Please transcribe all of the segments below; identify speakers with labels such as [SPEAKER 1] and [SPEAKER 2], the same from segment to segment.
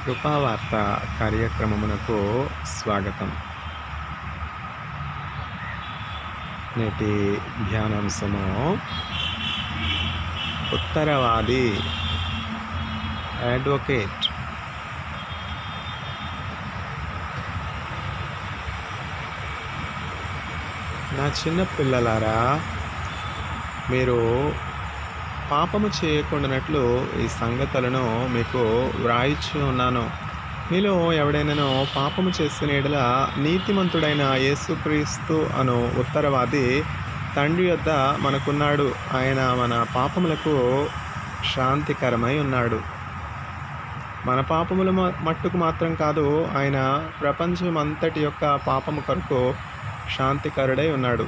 [SPEAKER 1] కృపావార్త కార్యక్రమమునకు స్వాగతం. నేటి ధ్యానాంశము ఉత్తరవాది అడ్వకేట్. నా చిన్న పిల్లలారా, మీరు పాపము చేయకుండానట్లు ఈ సంగతులను మీకు వ్రాయిచ్చు ఉన్నాను. మీలో ఎవడైనానో పాపము చేసిన యెడల నీతిమంతుడైన యేసుక్రీస్తు అను ఉత్తరవాది తండ్రి యొద్ద మనకున్నాడు. ఆయన మన పాపములకు శాంతికరమై ఉన్నాడు. మన పాపముల మట్టుకు మాత్రం కాదు, ఆయన ప్రపంచమంతటి యొక్క పాపము కొరకు శాంతికరుడై ఉన్నాడు.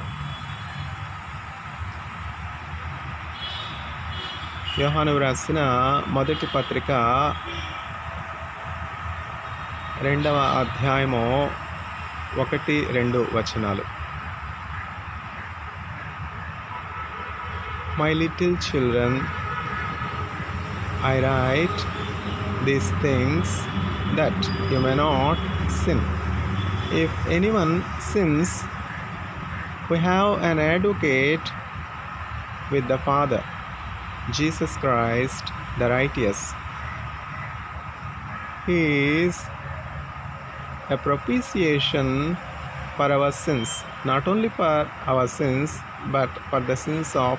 [SPEAKER 1] యోహాను రాసిన మొదటి పత్రిక 2వ అధ్యాయము 1-2 వచనాలు. My little children, I write these things that you may not sin. If anyone sins, we have an advocate with the Father, Jesus Christ the righteous. He is a propitiation for our sins, not only for our sins, but for the sins of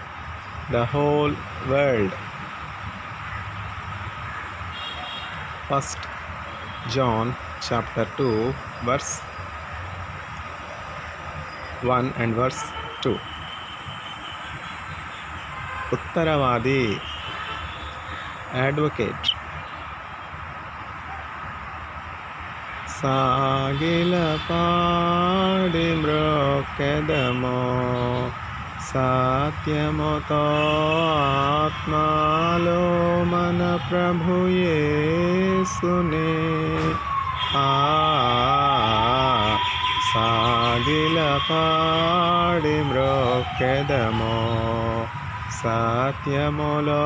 [SPEAKER 1] the whole world. 1 John chapter 2 verse 1 and verse 2. ఉత్తరవాది advocate. సాగిల పాడి మ్రొక్కెదమో సత్యముతో ఆత్మలో మన ప్రభు యేసునే. సాగిల పాడి మ్రొక్కెదమో సత్యములో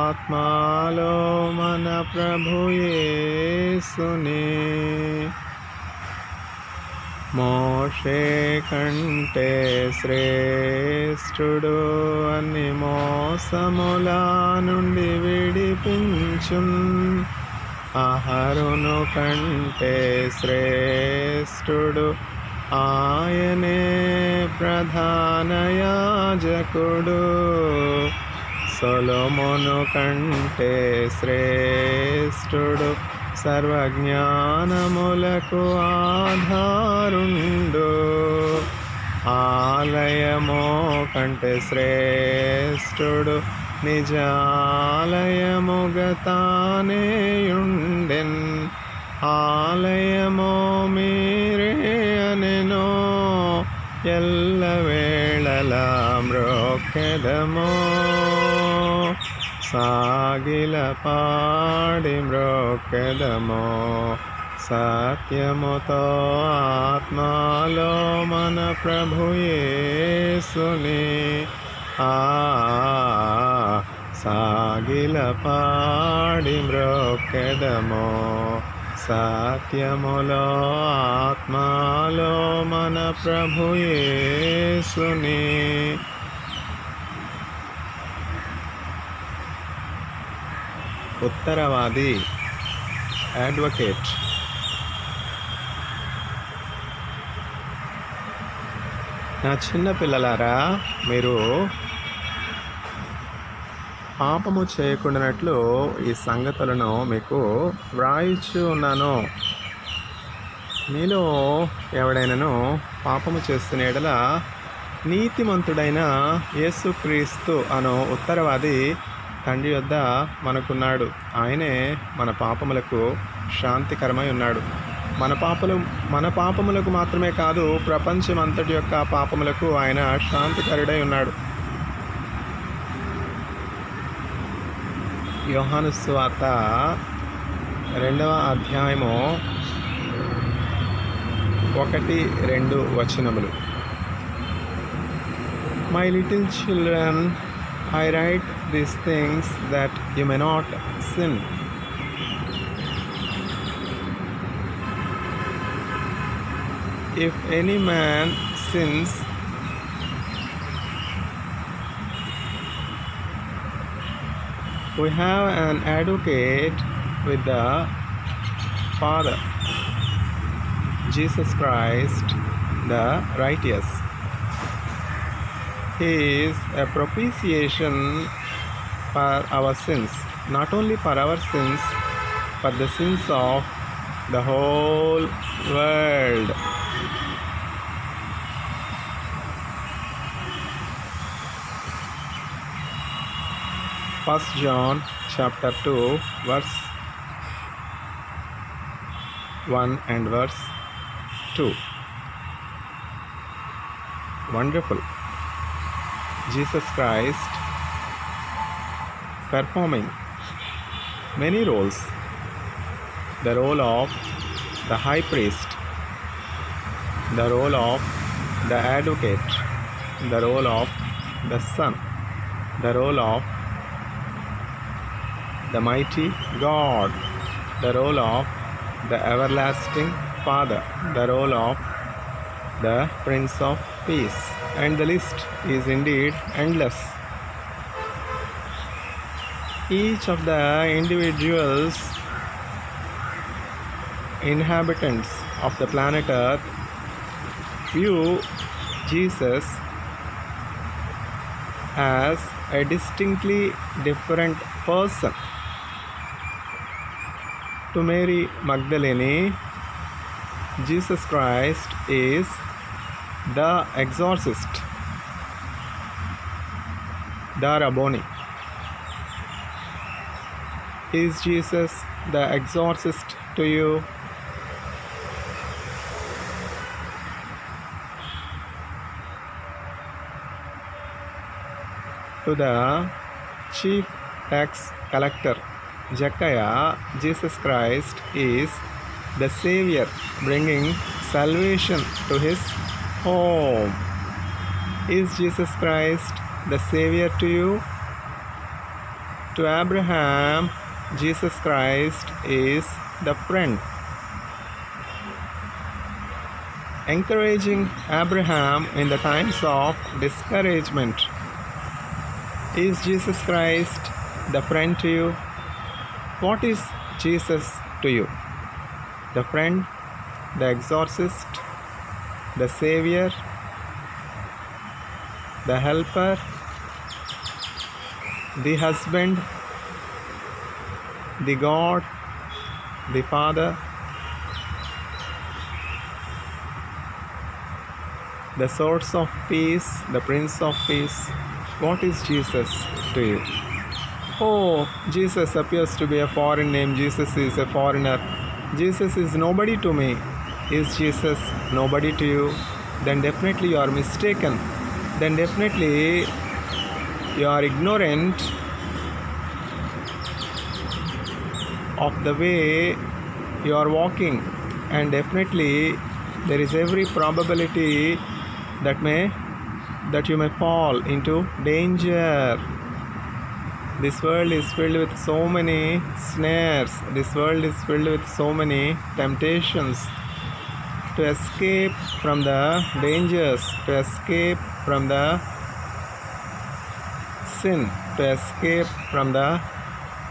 [SPEAKER 1] ఆత్మలో మన ప్రభు యేసునే. మోషే కంటే శ్రేష్ఠుడు అన్ని మోసముల నుండి విడిపించున్. అహరోను కంటే శ్రేష్ఠుడు, ఆయనే ప్రధాన యాజకుడు. సొలొమోను కంటే శ్రేష్ఠుడు, సర్వజ్ఞానములకు ఆధారుండు. ఆలయము కంటే శ్రేష్ఠుడు, నిజాలయముగా తానేయుండెన్. ఆలయమో మీరే అనెనో, ఎల్లవేళలా మ్రొక్కెదమో. సాగిల పాడి మ్రొక్కెదమో సత్యముతో ఆత్మలో మన ప్రభు యేసుని. సాగిల పాడి మ్రొక్కెదమో సత్యములో ఆత్మలో మన ప్రభు యేసుని. ఉత్తరవాది అడ్వకేట్. నా చిన్న పిల్లలారా, మీరు పాపము చేయకుండానట్లు ఈ సంగతులను మీకు వ్రాయిచ్చు ఉన్నాను. మీలో ఎవడైనాను పాపము చేస్తున్న యెడల నీతిమంతుడైన యేసుక్రీస్తు అను ఉత్తరవాది తండ్రి యొద్ద మనకున్నాడు. ఆయనే మన పాపములకు శాంతికరమై ఉన్నాడు. మన పాపములకు మాత్రమే కాదు, ప్రపంచం అంతటి యొక్క పాపములకు ఆయన శాంతికరుడై ఉన్నాడు. యోహాను సువార్త 2వ అధ్యాయము 1-2 వచనములు. My little children, I write these things that you may not sin. If any man sins, we have an advocate with the Father, Jesus Christ, the righteous. He is a propitiation for our sins, not only for our sins, but the sins of the whole world. First John chapter 2 verse 1 and verse 2. Wonderful. Jesus Christ performing many roles. The role of the high priest, the role of the advocate, the role of the Son, the role of the mighty God, the role of the everlasting Father, the role of the Prince of Peace, and the list is indeed endless. Each of the individuals, inhabitants of the planet Earth, view Jesus as a distinctly different person. To Mary Magdalene, Jesus Christ is the exorcist, the Rabboni. Is Jesus the exorcist to you? To the chief tax collector Zacchaeus, Jesus Christ is the Savior, bringing salvation to his home. Is Jesus Christ the Savior to you? To Abraham, Jesus Christ is the friend, encouraging Abraham in the times of discouragement. Is Jesus Christ the friend to you? What is Jesus to you? The friend, the exorcist, the Savior, the helper, the husband, the God, the Father, the source of peace, the Prince of Peace. What is Jesus to you? Oh, Jesus appears to be a foreign name. Jesus is a foreigner. Jesus is nobody to me. Is Jesus nobody to you? Then definitely you are mistaken. Then definitely you are ignorant of the way you are walking, and definitely there is every probability that you may fall into danger. This world is filled with so many snares. This world is filled with so many temptations. To escape from the dangers, to escape from the sin, to escape from the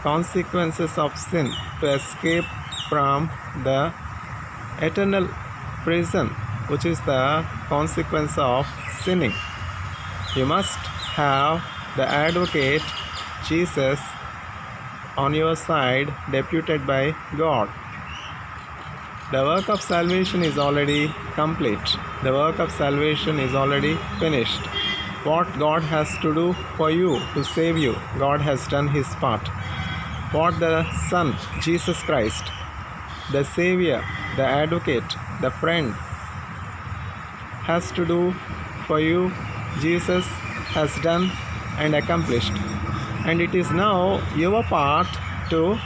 [SPEAKER 1] consequences of sin, to escape from the eternal prison, which is the consequence of sinning, you must have the advocate Jesus on your side, deputed by God. The work of salvation is already complete. The work of salvation is already finished. What God has to do for you to save you, God has done his part. What the Son, Jesus Christ, the Savior, the advocate, the friend, has to do for you, Jesus has done and accomplished. And it is now your part to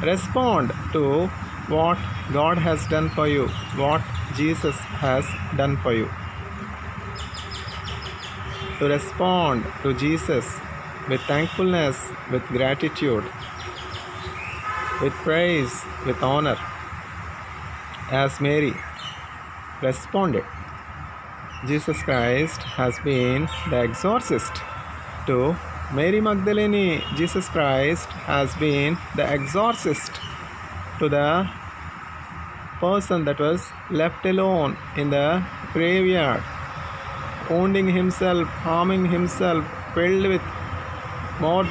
[SPEAKER 1] respond to what God has done for you, what Jesus has done for you. To respond to Jesus with thankfulness, with gratitude, with praise, with honor, as Mary responded, Jesus Christ has been the exorcist. To Mary Magdalene, Jesus Christ has been the exorcist to the person that was left alone in the graveyard, wounding himself, harming himself, filled with more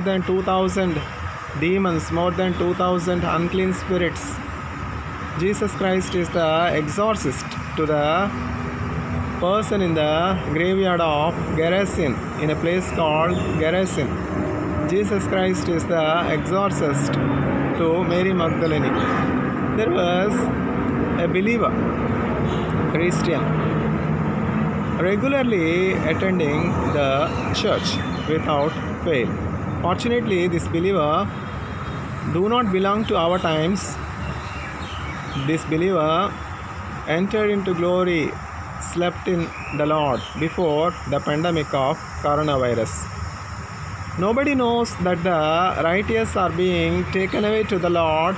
[SPEAKER 1] than 2,000 demons, more than 2,000 unclean spirits. Jesus Christ is the exorcist to the person in the graveyard of Gerasene, in a place called Gerasene. Jesus Christ is the exorcist to Mary Magdalene. There was a believer, Christian, regularly attending the church without fail. Fortunately, this believer do not belong to our times. This believer entered into glory, slept in the Lord before the pandemic of coronavirus. Nobody knows that the righteous are being taken away to the Lord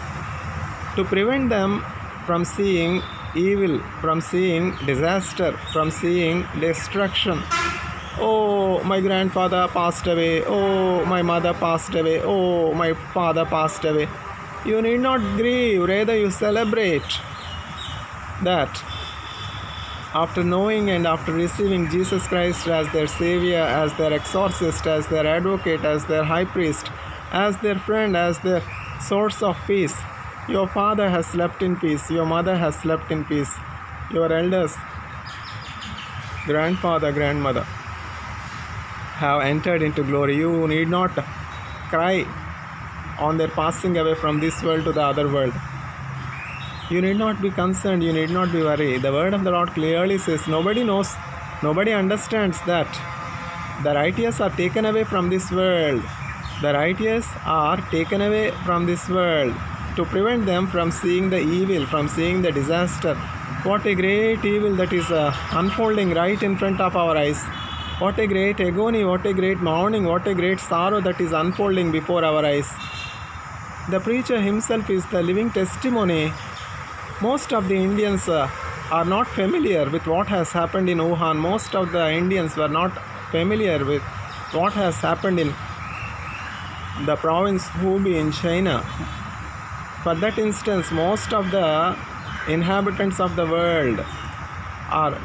[SPEAKER 1] to prevent them from seeing evil, from seeing disaster, from seeing destruction. Oh, my grandfather passed away. Oh, my mother passed away. Oh, my father passed away. You need not grieve, rather you celebrate that. After knowing and after receiving Jesus Christ as their Savior, as their exorcist, as their advocate, as their high priest, as their friend, as their source of peace, your father has slept in peace, your mother has slept in peace, your elders, grandfather, grandmother have entered into glory. You need not cry on their passing away from this world to the other world. You need not be concerned, you need not be worried. The word of the Lord clearly says, nobody knows, nobody understands that the righteous are taken away from this world. The righteous are taken away from this world to prevent them from seeing the evil, from seeing the disaster. What a great evil that is unfolding right in front of our eyes. What a great agony, what a great mourning, what a great sorrow that is unfolding before our eyes. The preacher himself is the living testimony. Most of the Indians are not familiar with what has happened in Wuhan. Most of the Indians were not familiar with what has happened in the province Hubei in China. For that instance, most of the inhabitants of the world are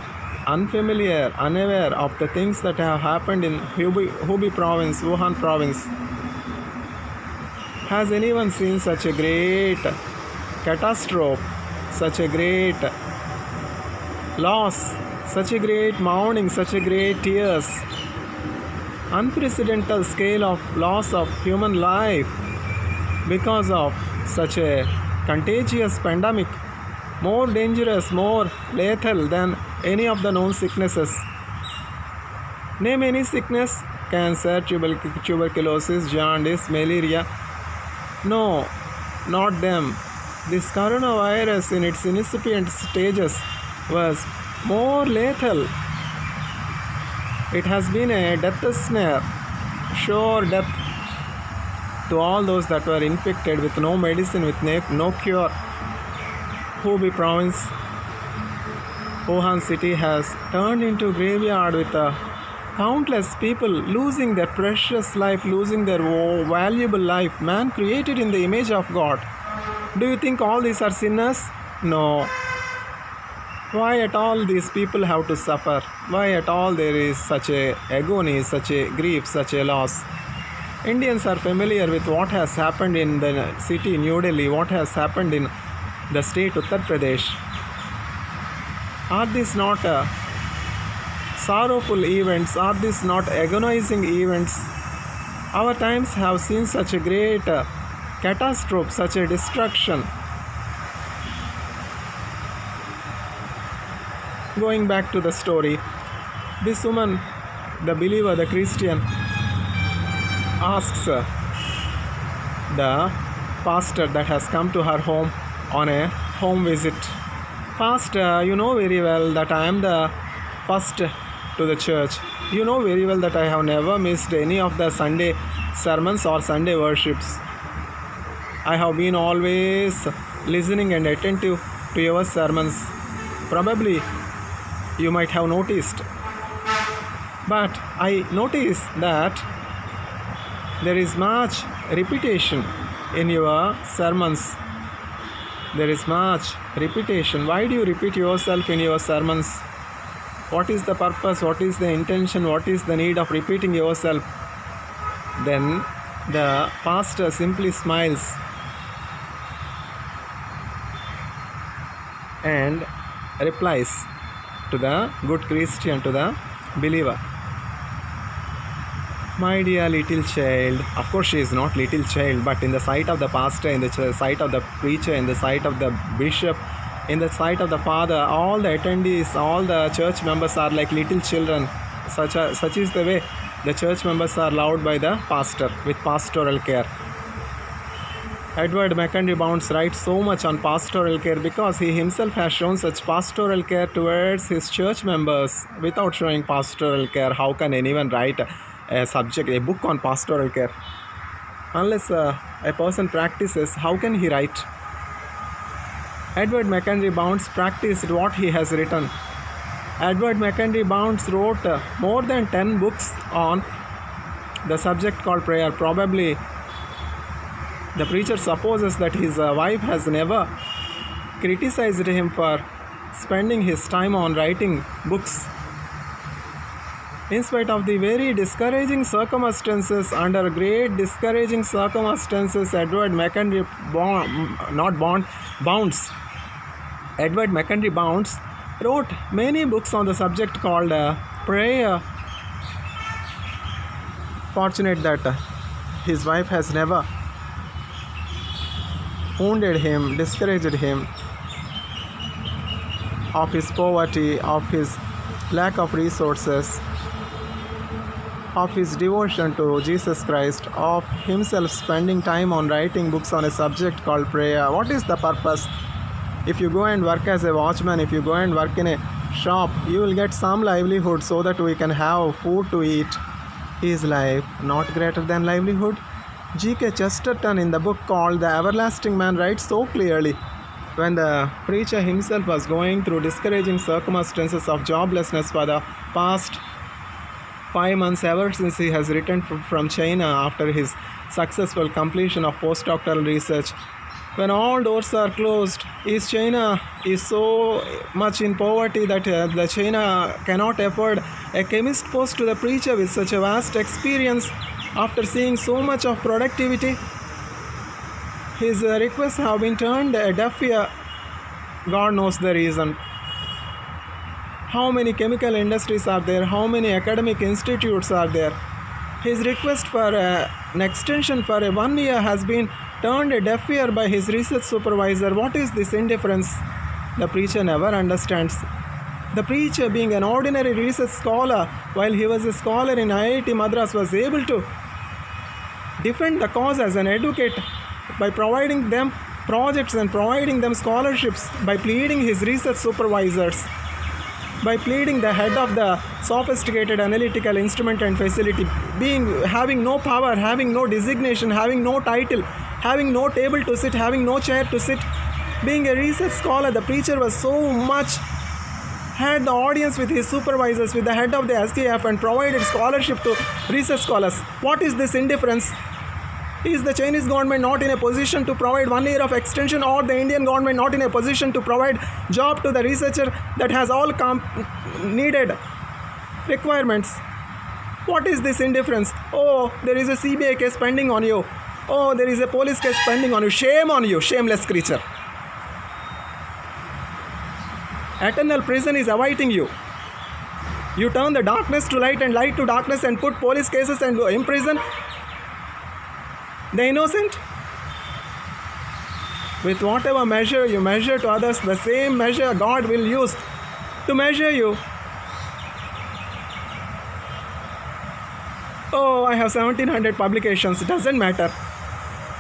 [SPEAKER 1] unfamiliar, unaware of the things that have happened in Hubei province, Wuhan province. Has anyone seen such a great catastrophe, such a great loss, such a great mourning, such a great tears? Unprecedented scale of loss of human life because of such a contagious pandemic, more dangerous, more lethal than any of the known sicknesses. Name any sickness: cancer, tuberculosis, jaundice, malaria. No, not them. This coronavirus in its incipient stages was more lethal. It has been a death snare, sure death to all those that were infected with no medicine, with no cure. Hubei province, Wuhan city has turned into graveyard with countless people losing their precious life, losing their valuable life. Man created in the image of God. Do you think all these are sinners? No. Why at all these people have to suffer? Why at all there is such a agony, such a grief, such a loss? Indians are familiar with what has happened in the city New Delhi, what has happened in the state Uttar Pradesh. Are these not sorrowful events? Are these not agonizing events? Our times have seen such a great catastrophe, such a destruction. Going back to the story, this woman, the believer, the Christian, asks the pastor that has come to her home on a home visit, "Pastor, you know very well that I am the first to the church. You know very well that I have never missed any of the Sunday sermons or Sunday worships. I have been always listening and attentive to your sermons. Probably you might have noticed. But I notice that there is much repetition in your sermons. There is much repetition. Why do you repeat yourself in your sermons? What is the purpose? What is the intention? What is the need of repeating yourself? Then the pastor simply smiles and replies to the good Christian, to the believer. My dear little child, of course she is not little child, but in the sight of the pastor, in the sight of the preacher, in the sight of the bishop, in the sight of the father, all the attendees, all the church members are like little children. Such is the way the church members are loved by the pastor with pastoral care. Edward Mackenzie Bounds writes so much on pastoral care because he himself has shown such pastoral care towards his church members. Without showing pastoral care, how can anyone write a book on pastoral care? Unless a person practices, how can he write? Edward Mackenzie Bounds practiced what he has written. Edward Mackenzie Bounds wrote more than 10 books on the subject called prayer. Probably the preacher supposes that his wife has never criticized him for spending his time on writing books. In spite of the very discouraging circumstances, under great discouraging circumstances, Edward Mackenzie Bounds wrote many books on the subject called prayer. Fortunate that his wife has never wounded him, discouraged him of his poverty, of his lack of resources, of his devotion to Jesus Christ, of himself spending time on writing books on a subject called prayer. What is the purpose? If you go and work as a watchman, if you go and work in a shop, you will get some livelihood so that we can have food to eat. Is life not greater than livelihood? G.K. Chesterton in the book called The Everlasting Man writes so clearly, when the preacher himself was going through discouraging circumstances of joblessness for the past 5 months, ever since he has returned from China after his successful completion of postdoctoral research. When all doors are closed, China is so much in poverty that the China cannot afford a chemist post to the preacher with such a vast experience. After seeing so much of productivity, his requests have been turned a deaf ear. God knows the reason. How many chemical industries are there? How many academic institutes are there? His request for an extension for 1 year has been turned a deaf ear by his research supervisor. What is this indifference? The preacher never understands. The preacher, being an ordinary research scholar, while he was a scholar in IIT Madras, was able to defend the cause as an advocate by providing them projects and providing them scholarships, by pleading his research supervisors, by pleading the head of the sophisticated analytical instrument and facility, having no power, having no designation, having no title, having no table to sit, having no chair to sit. Being a research scholar, the preacher was so much, had the audience with his supervisors, with the head of the SKF, and provided scholarship to research scholars. What is this indifference? Is the Chinese government not in a position to provide 1 year of extension, or the Indian government not in a position to provide job to the researcher that has all needed requirements? What is this indifference? Oh, there is a CBI case pending on you. Oh, there is a police case pending on you. Shame on you, shameless creature. Eternal prison is awaiting you. You turn the darkness to light and light to darkness and put police cases and imprison the innocent. With whatever measure you measure to others, the same measure God will use to measure you. Oh, I have 1700 publications. It doesn't matter.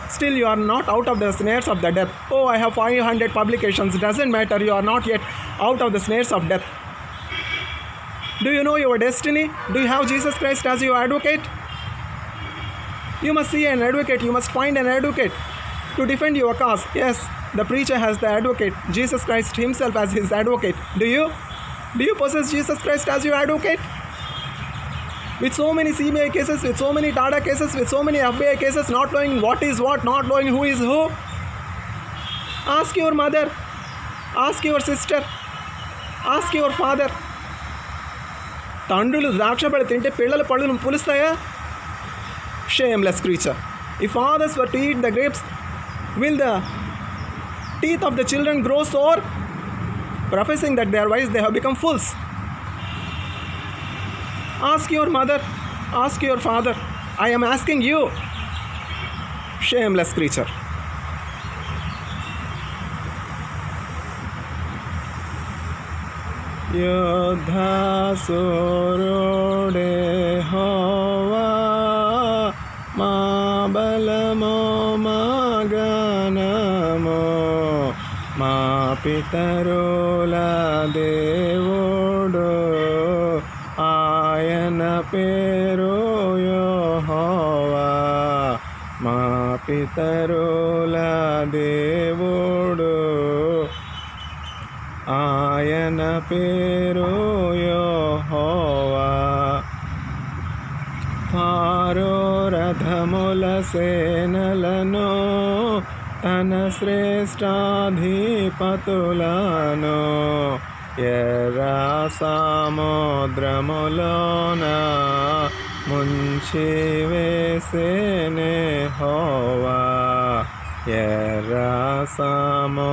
[SPEAKER 1] Still, you are not out of the snares of the death. Oh, I have 500 publications. It doesn't matter. You are not yet out of the snares of death. Do you know your destiny? Do you have Jesus Christ as your advocate? You must see an advocate. You must find an advocate to defend your cause. Yes, the preacher has the advocate, Jesus Christ himself as his advocate. Do you possess Jesus Christ as your advocate? With so many CBI cases, with so many TADA cases, with so many FBI cases, not knowing what is what, not knowing who is who. Ask your mother, ask your sister, ask your father. తండ్రులు ద్రాక్ష పళ్ళు తింటే పిల్లల పళ్ళును పులుస్తాయా? Shameless creature. If fathers were to eat the grapes, will the teeth of the children grow sore? Professing that they are wise, they have become fools. Ask your mother, ask your father. I am asking you. Shameless creature. योद्धा सूरोडे होवा मा बलमो मा गनमो मा पितरुला Devudu ion Peru यहोवा मा पितरुला देवुडु ఆయన పేరు యెహోవా. Pharaoh రథముల సేనలను తన శ్రేష్టాధిపతులను ఎర్ర సముద్రములోన ముంచి వేసేనే యెహోవా. ఎర్ర సముద్రములోన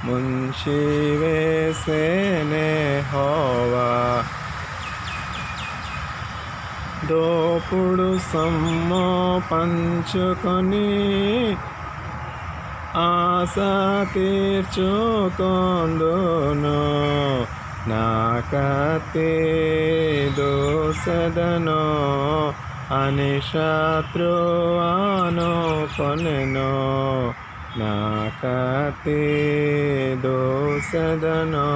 [SPEAKER 1] ముంచి వేసేనే యెహోవా. దోపుడు సొమ్ము పంచుకొని ఆశ తీర్చుకొందును. నా కత్తి దూసెదను అని శత్రువు కొనెను. నా కత్తి దూసెదను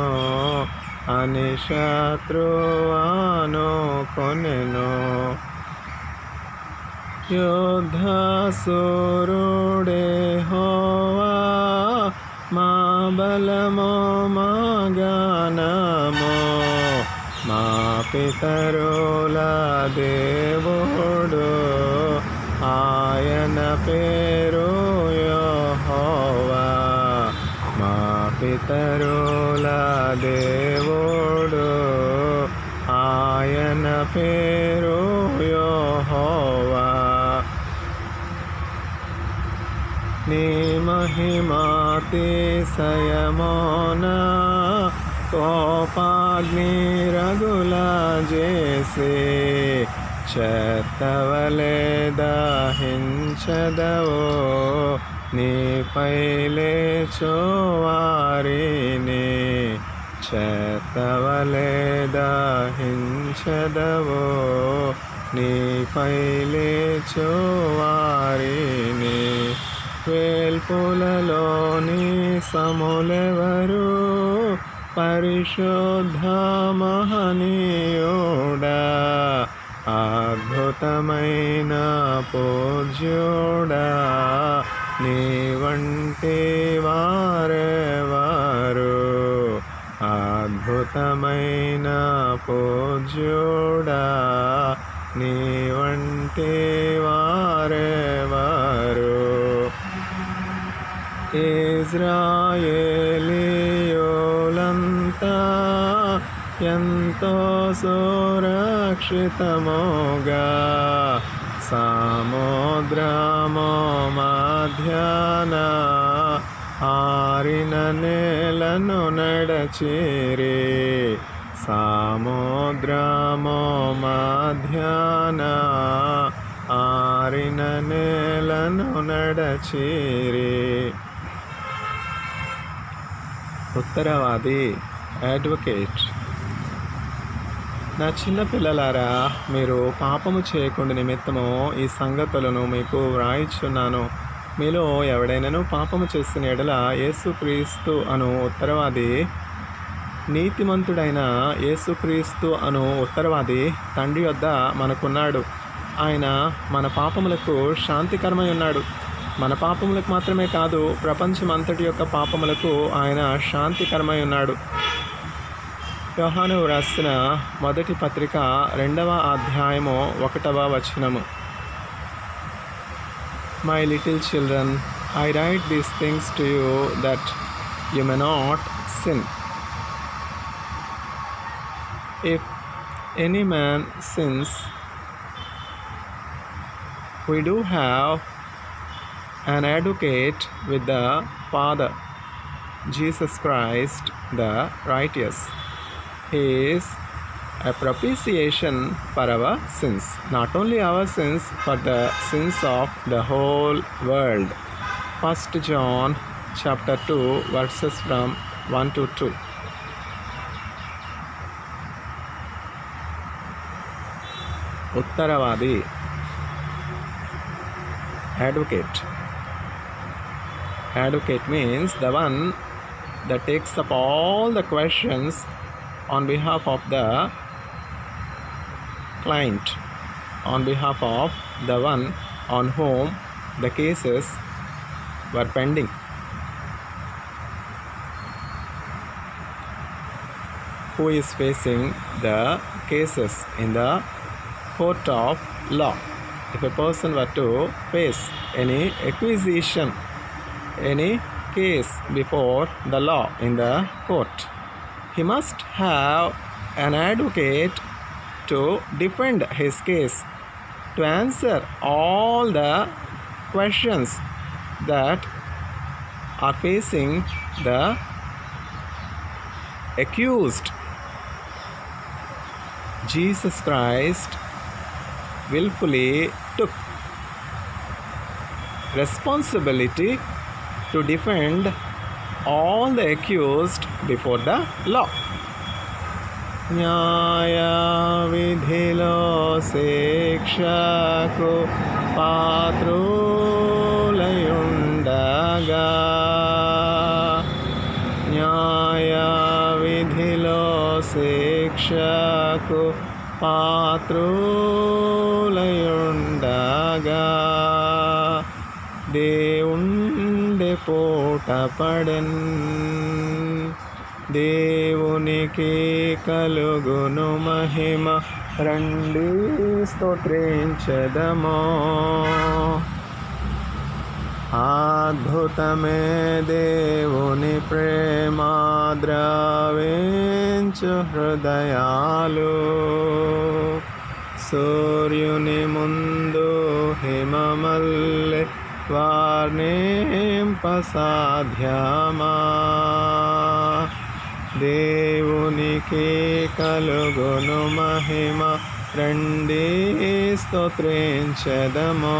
[SPEAKER 1] అని శత్రువు కొనెను. యోద్ధాసురుడే యెహోవా మా బలమో మా గానమో మా పితరుల దేవుడు ఆయన పేరు యెహోవా. మా పితరుల దేవుడు ఆయన పేరు యెహోవా. నీ మహిమాతిశయమోన కోపాగ్ని రగుల చేసి చెత్తవలే దహించదవో. నీపై లేచువారిని చెత్తవలే దహించదవో. నీపై లేచువారిని వేల్పులలోని సములెవరు పరిశుద్ధ మహనీయుడా అద్భుతమైన పూజ్యుడా నీ వంటి వారెవరు. అద్భుతమైన పూజ్యుడా నీ వంటి వారెవరు. ఇజ్రాయేలీయులంతా ఎంతో సురక్షితముగా సముద్రము మధ్యాన ఆరిన నేలను నడచిరి. సముద్రము మధ్యాన ఆరిన నేలను నడచిరి. ఉత్తరవాది అడ్వకేట్. నా చిన్న పిల్లలారా, మీరు పాపము చేయకుండా నిమిత్తము ఈ సంగతులను మీకు వ్రాయిచున్నాను. మీలో ఎవడైనాను పాపము చేసిన ఎడల యేసుక్రీస్తు అను ఉత్తరవాది, నీతిమంతుడైన యేసుక్రీస్తు అను ఉత్తరవాది తండ్రి వద్ద మనకున్నాడు. ఆయన మన పాపములకు శాంతికరమై ఉన్నాడు. మన పాపములకు మాత్రమే కాదు, ప్రపంచమంతటి యొక్క పాపములకు ఆయన శాంతికరమై ఉన్నాడు. యోహాను రాసిన మొదటి పత్రిక 2వ అధ్యాయము 1వ వచనము. My little children, I write these things to you that you may not sin. If any man sins, we do have an advocate with the Father, Jesus Christ the righteous. He is a propitiation for our sins, not only our sins, but the sins of the whole world. 1 John chapter 2 verses from 1 to 2. ఉత్తరవాది, advocate. Advocate means the one that takes up all the questions on behalf of the client, on behalf of the one on whom the cases were pending. Who is facing the cases in the court of law. If a person were to face any accusation, any case before the law in the court, he must have an advocate to defend his case, to answer all the questions that are facing the accused. Jesus Christ willfully took responsibility to defend all the accused before the law. న్యాయ విధిలో శిక్షకు పాత్రులయుండగా, న్యాయ విధిలో శిక్షకు పాత్రులయుండగా, దేవుండే పూట పడెన్. దేవునికి కలుగును మహిమ, రండి స్తోత్రించెదము. అద్భుతమే దేవుని ప్రేమ, ద్రవించు హృదయాలు. సూర్యుని ముందు హిమమల్లె, వర్ణింపసాధ్యమా. దేవునికి కలుగును మహిమ, రండి స్తోత్రించెదము.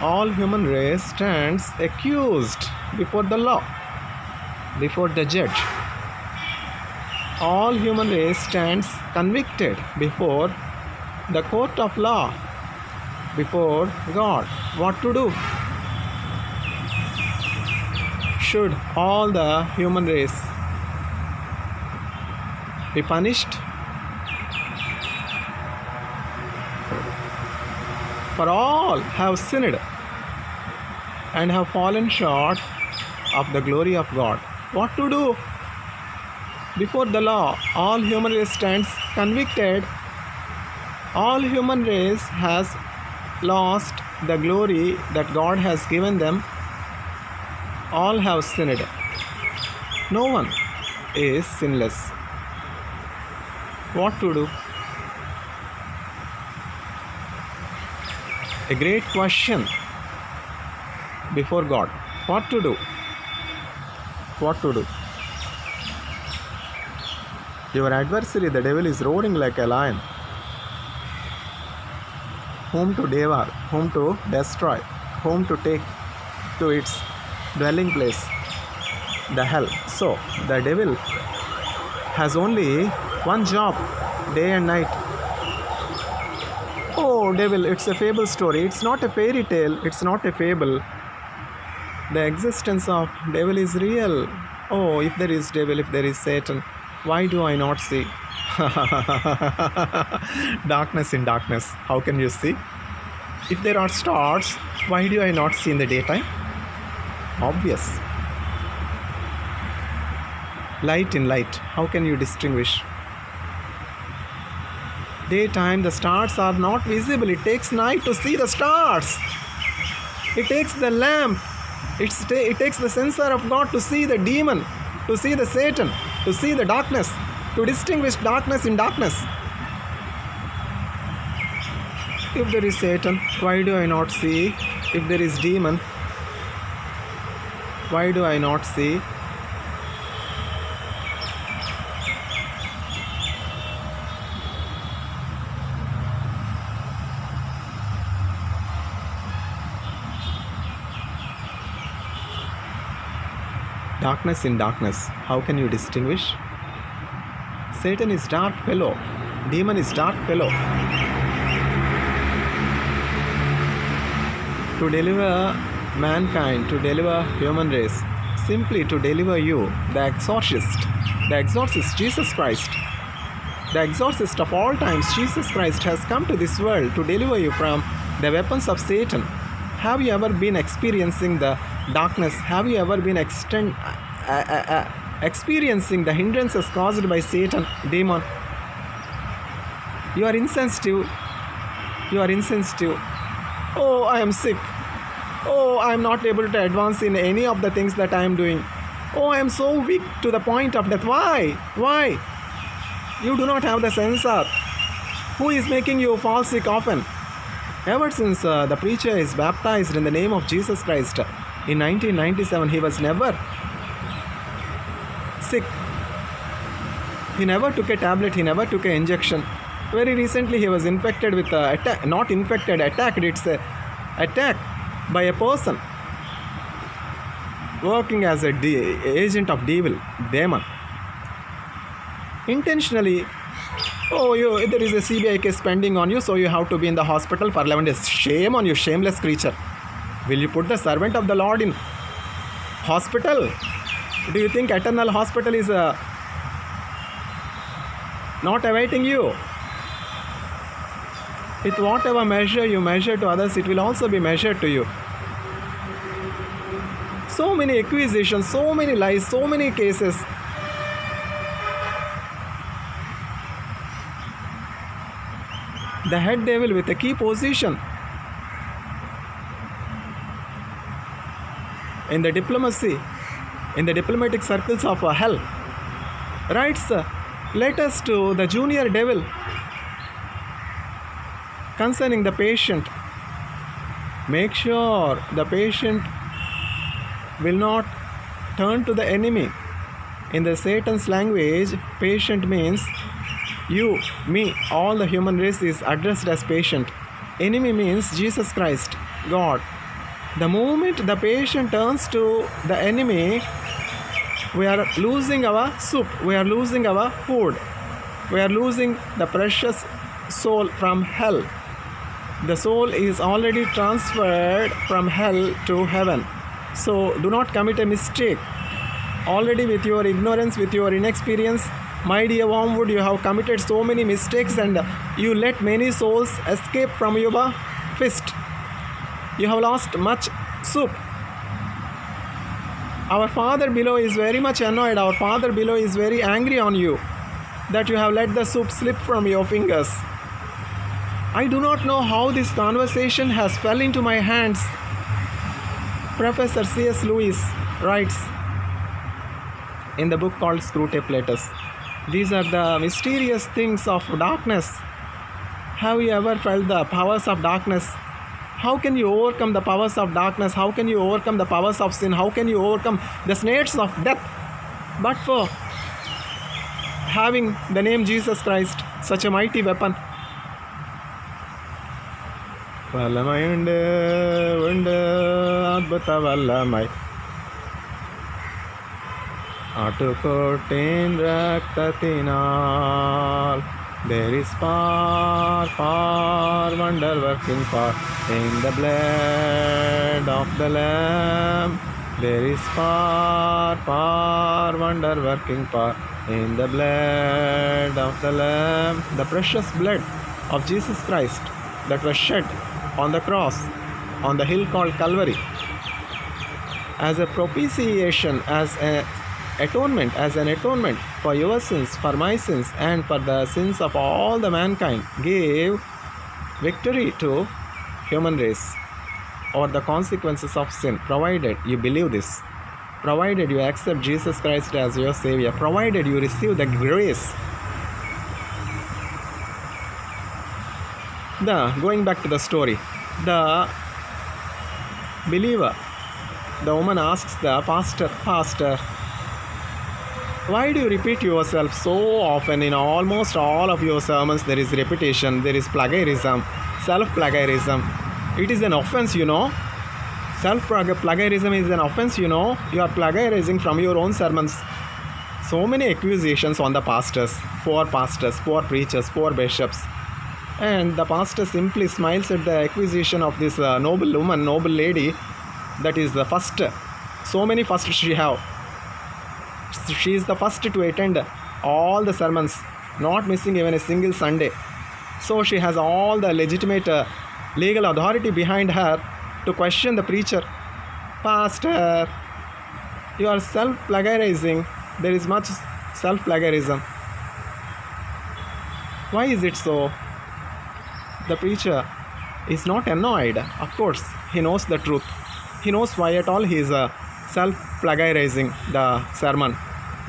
[SPEAKER 1] All human race stands accused before the law, before the judge. All human race stands convicted before the court of law, before God. What to do? Should all the human race be punished? For all have sinned and have fallen short of the glory of God. What to do? Before the law, all human race stands convicted. All human race has lost the glory that God has given them. All have sinned. No one is sinless. What to do? A great question before God. What to do? What to do? Your adversary, the devil, is roaring like a lion, whom to devour, whom to destroy, whom to take to its dwelling place, the hell. So, the devil has only one job, day and night. Oh, devil, it's a fable story. It's not a fairy tale. It's not a fable. The existence of devil is real. Oh, if there is devil, if there is Satan, Why do I not see? Darkness in darkness. How can you see? If there are stars, why do I not see in the daytime? Obvious. Light in light. How can you distinguish? Daytime, the stars are not visible. It takes night to see the stars. It takes the lamp. It takes the sensor of God to see the demon, to see the Satan, to see the darkness, to distinguish darkness in darkness. If there is Satan, why do I not see? If there is demon, why do I not see? Darkness in darkness. How can you distinguish? Satan is dark fellow. Demon is dark fellow. To deliver mankind, to deliver human race, simply to deliver you, the exorcist, Jesus Christ, the exorcist of all times, Jesus Christ has come to this world to deliver you from the weapons of Satan. Have you ever been experiencing the darkness? Have you ever been experiencing the hindrances caused by Satan, demon? You are insensitive. You are insensitive. Oh, I am sick. Oh, I am not able to advance in any of the things that I am doing. Oh, I am so weak to the point of death. Why? Why? You do not have the sensor. Who is making you fall sick often? Ever since the preacher is baptized in the name of Jesus Christ in 1997, he was never sick. He never took a tablet. He never took an injection. Very recently, he was infected with not infected, attacked. It's a attack by a person working as a agent of devil, demon. Intentionally, there is a CBI case pending on you, so you have to be in the hospital for 11 days. Shame on you, shameless creature. Will you put the servant of the Lord in hospital? Do you think eternal hospital is not awaiting you? With whatever measure you measure to others, it will also be measured to you. So many accusations, so many lies, so many cases. The head devil with a key position in the diplomacy, in the diplomatic circles of hell, writes letters to the junior devil concerning the patient. Make sure the patient will not turn to the enemy. In the Satan's language, patient means you, me, all the human race is addressed as patient. Enemy means Jesus Christ, God. The moment the patient turns to the enemy, we are losing our soup, we are losing our food, we are losing the precious soul from hell. The soul is already transferred from hell to heaven. So do not commit a mistake. Already with your ignorance, with your inexperience, my dear wormwood, you have committed so many mistakes and you let many souls escape from your fist. You have lost much soup. Our Father below is very much annoyed. Our Father below is very angry on you that you have let the soup slip from your fingers. I do not know how this conversation has fell into my hands. Professor C.S. Lewis writes in the book called Screwtape Letters. These are the mysterious things of darkness. Have you ever felt the powers of darkness? How can you overcome the powers of darkness? How can you overcome the powers of sin? How can you overcome the snares of death? But for having the name Jesus Christ, such a mighty weapon. వల్లమైండు ఉండు అద్భుత వల్లమై అటుకొట్టిన్ రక్తతినాల్. There is power, wonder working power in the blood of the Lamb. There is power, wonder working power in the blood of the Lamb, the precious blood of Jesus Christ that was shed on the cross on the hill called Calvary, as a propitiation, as an atonement for your sins, for my sins, and for the sins of all the mankind, gave victory to human race over the consequences of sin, provided you believe this, provided you accept Jesus Christ as your Savior, provided you receive the grace. Going back to the story, the believer, the woman asks the pastor, why do you repeat yourself so often? In almost all of your sermons there is repetition, there is plagiarism, self-plagiarism. It is an offense, you know. Self-plagiarism is an offense, you know. You are plagiarizing from your own sermons. So many accusations on the pastors, poor preachers, poor bishops. And the pastor simply smiles at the accusation of this noble woman, noble lady. That is the first. So many firsts she have. She is the first to attend all the sermons, not missing even a single Sunday. So she has all the legitimate legal authority behind her to question the preacher. Pastor, you are self-plagiarizing. There is much self-plagiarism. Why is it so? The preacher is not annoyed. Of course, he knows the truth. He knows why at all he is self-plagiarizing the sermon.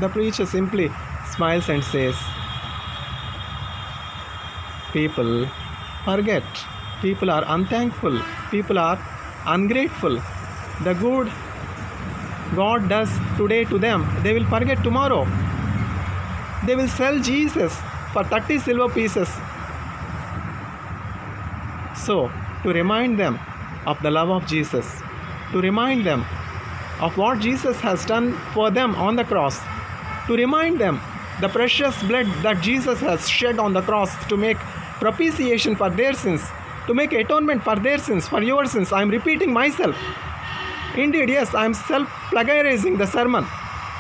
[SPEAKER 1] The preacher simply smiles and says, people forget. People are unthankful. People are ungrateful. The good God does today to them, they will forget tomorrow. They will sell Jesus for 30 silver pieces. So, to remind them of the love of Jesus, to remind them of what Jesus has done for them on the cross, to remind them the precious blood that Jesus has shed on the cross to make propitiation for their sins, to make atonement for their sins, for your sins. I am repeating myself. Indeed, yes, I am self-plagiarizing the sermon.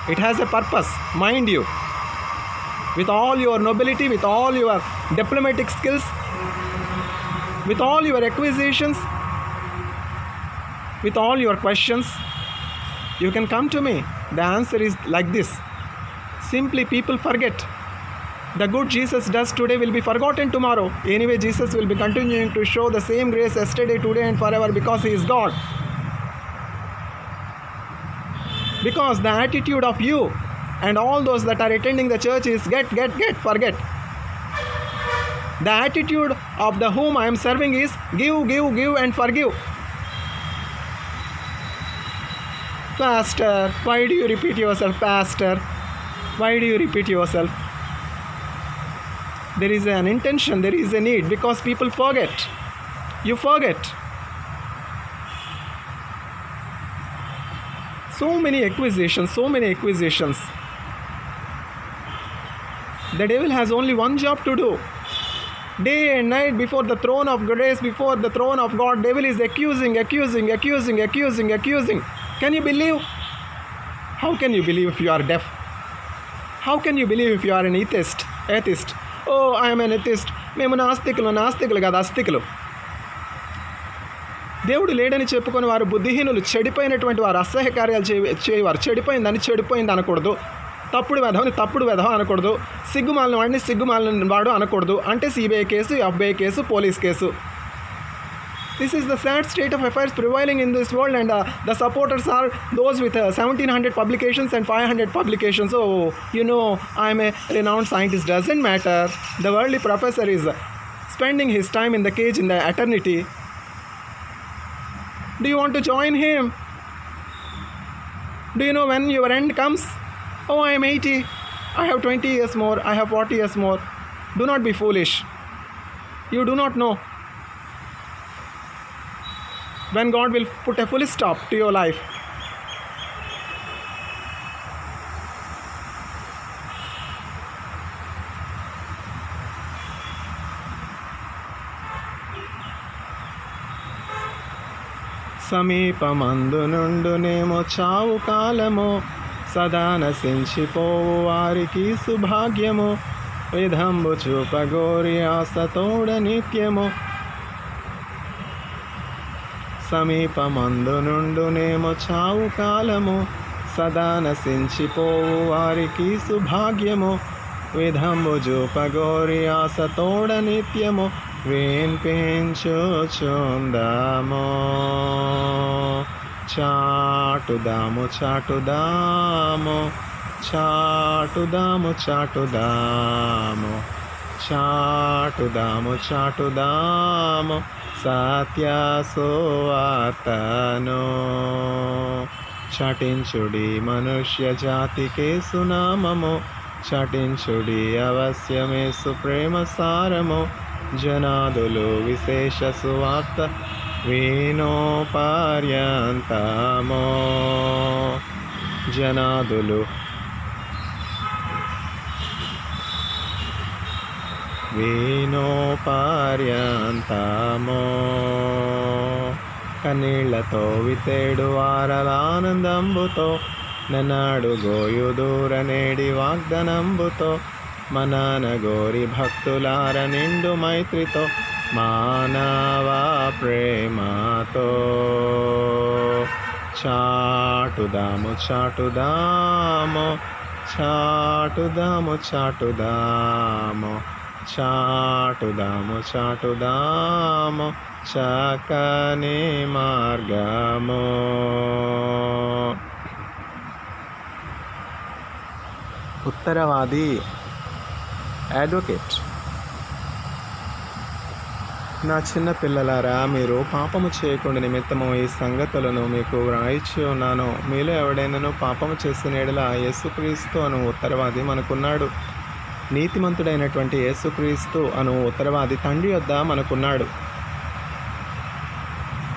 [SPEAKER 1] It has a purpose, mind you. With all your nobility, with all your diplomatic skills, with all your accusations, with all your questions, you can come to me. The answer is like this. Simply, people forget. The good Jesus does today will be forgotten tomorrow. Anyway, Jesus will be continuing to show the same grace yesterday, today and forever because He is God. Because the attitude of you and all those that are attending the church is get, forget. The attitude of the whom I am serving is give and forgive. Pastor, why do you repeat yourself, Pastor? Why do you repeat yourself? There is an intention, there is a need, because people forget. You forget. So many accusations. The devil has only one job to do. Day and night before the throne of grace, before the throne of God, devil is accusing. Can you believe? How can you believe if you are deaf? How can you believe if you are an atheist? Oh, I am an atheist. మేము నాస్తికులు కాదు ఆస్తికులు. దేవుడు లేడని చెప్పుకొని వారు బుద్ధిహీనులు, చెడిపోయినటువంటి వారు, అసహ్య కార్యాలు చేయవారు. చెడిపోయింది అనకూడదు. తప్పుడు వెధవ అనకూడదు. సిగ్గుమాలిన వాడు అనకూడదు. అంటే CBI case, FBI case, police case. This is the sad state of affairs prevailing in this world, and the supporters are those with 1700 publications and 500 publications. So, I am a renowned scientist. Doesn't matter. The worldly professor is spending his time in the cage in the eternity. Do you want to join him? Do you know when your end comes? Oh, I am 80. I have 20 years more. I have 40 years more. Do not be foolish. You do not know when God will put a full stop to your life. సమీపమందు నుండునేమో చావు కాలము, సదా నశించిపోవు వారికి సుభాగ్యము, విధంబు చూపగోరి ఆశతోడ నిత్యము. సమీపమందు నుండునేమో చావు కాలము, సదా నశించిపోవు వారికి సుభాగ్యము, విధంబు చూపగోరి ఆశతోడ నిత్యము. వినిపించుచుందాము, చాటుదాము చాటుదాము, చాటుదాము చాటుదాము, చాటుదాము చాటుదాము సత్య సువార్తను. చాటించుడి మనుష్య జాతికే సునామము, చాటించుడి అవశ్యమేసు ప్రేమ సారము. జనాదులు విశేష సువార్త వినో పర్యంతము, జనాదులు వినో పర్యంతము. కన్నీళ్లతో వితేడు వారలానందంబుతో, నన్నాడు గోయుదూర నేడి వాగ్దనంబుతో. మనాన గోరి భక్తులార నిండు మైత్రితో, మానవ ప్రేమతో. చాటుదాము చాటుదాము, చాటుదాము చాటుదాము, చాటుదాము చాటుదాము చక్కని మార్గము. ఉత్తరవాది అడ్వకేట్. నా చిన్న పిల్లలారా, మీరు పాపము చేయకుండా నిమిత్తము ఈ సంగతులను మీకు వ్రాయిచి ఉన్నాను. మీలో ఎవడైనాను పాపము చేసిన యెడల యేసుక్రీస్తు అను ఉత్తరవాది మనకున్నాడు. నీతిమంతుడైనటువంటి యేసుక్రీస్తు అను ఉత్తరవాది తండ్రి యొద్ద మనకున్నాడు.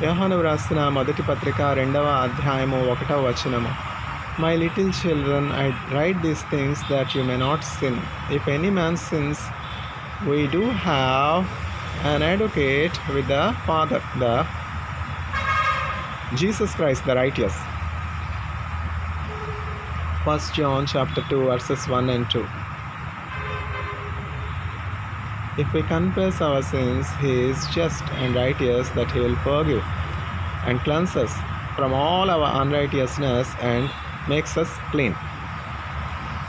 [SPEAKER 1] యోహాను వ్రాసిన మొదటి పత్రిక 2వ అధ్యాయము 1వ వచనము. My little children, I write these things that you may not sin. If any man sins, we do have an advocate with the Father, the Jesus Christ the righteous. 1 John chapter 2 verses 1 and 2. If we confess our sins, He is just and righteous that He will forgive and cleanse us from all our unrighteousness and makes us clean.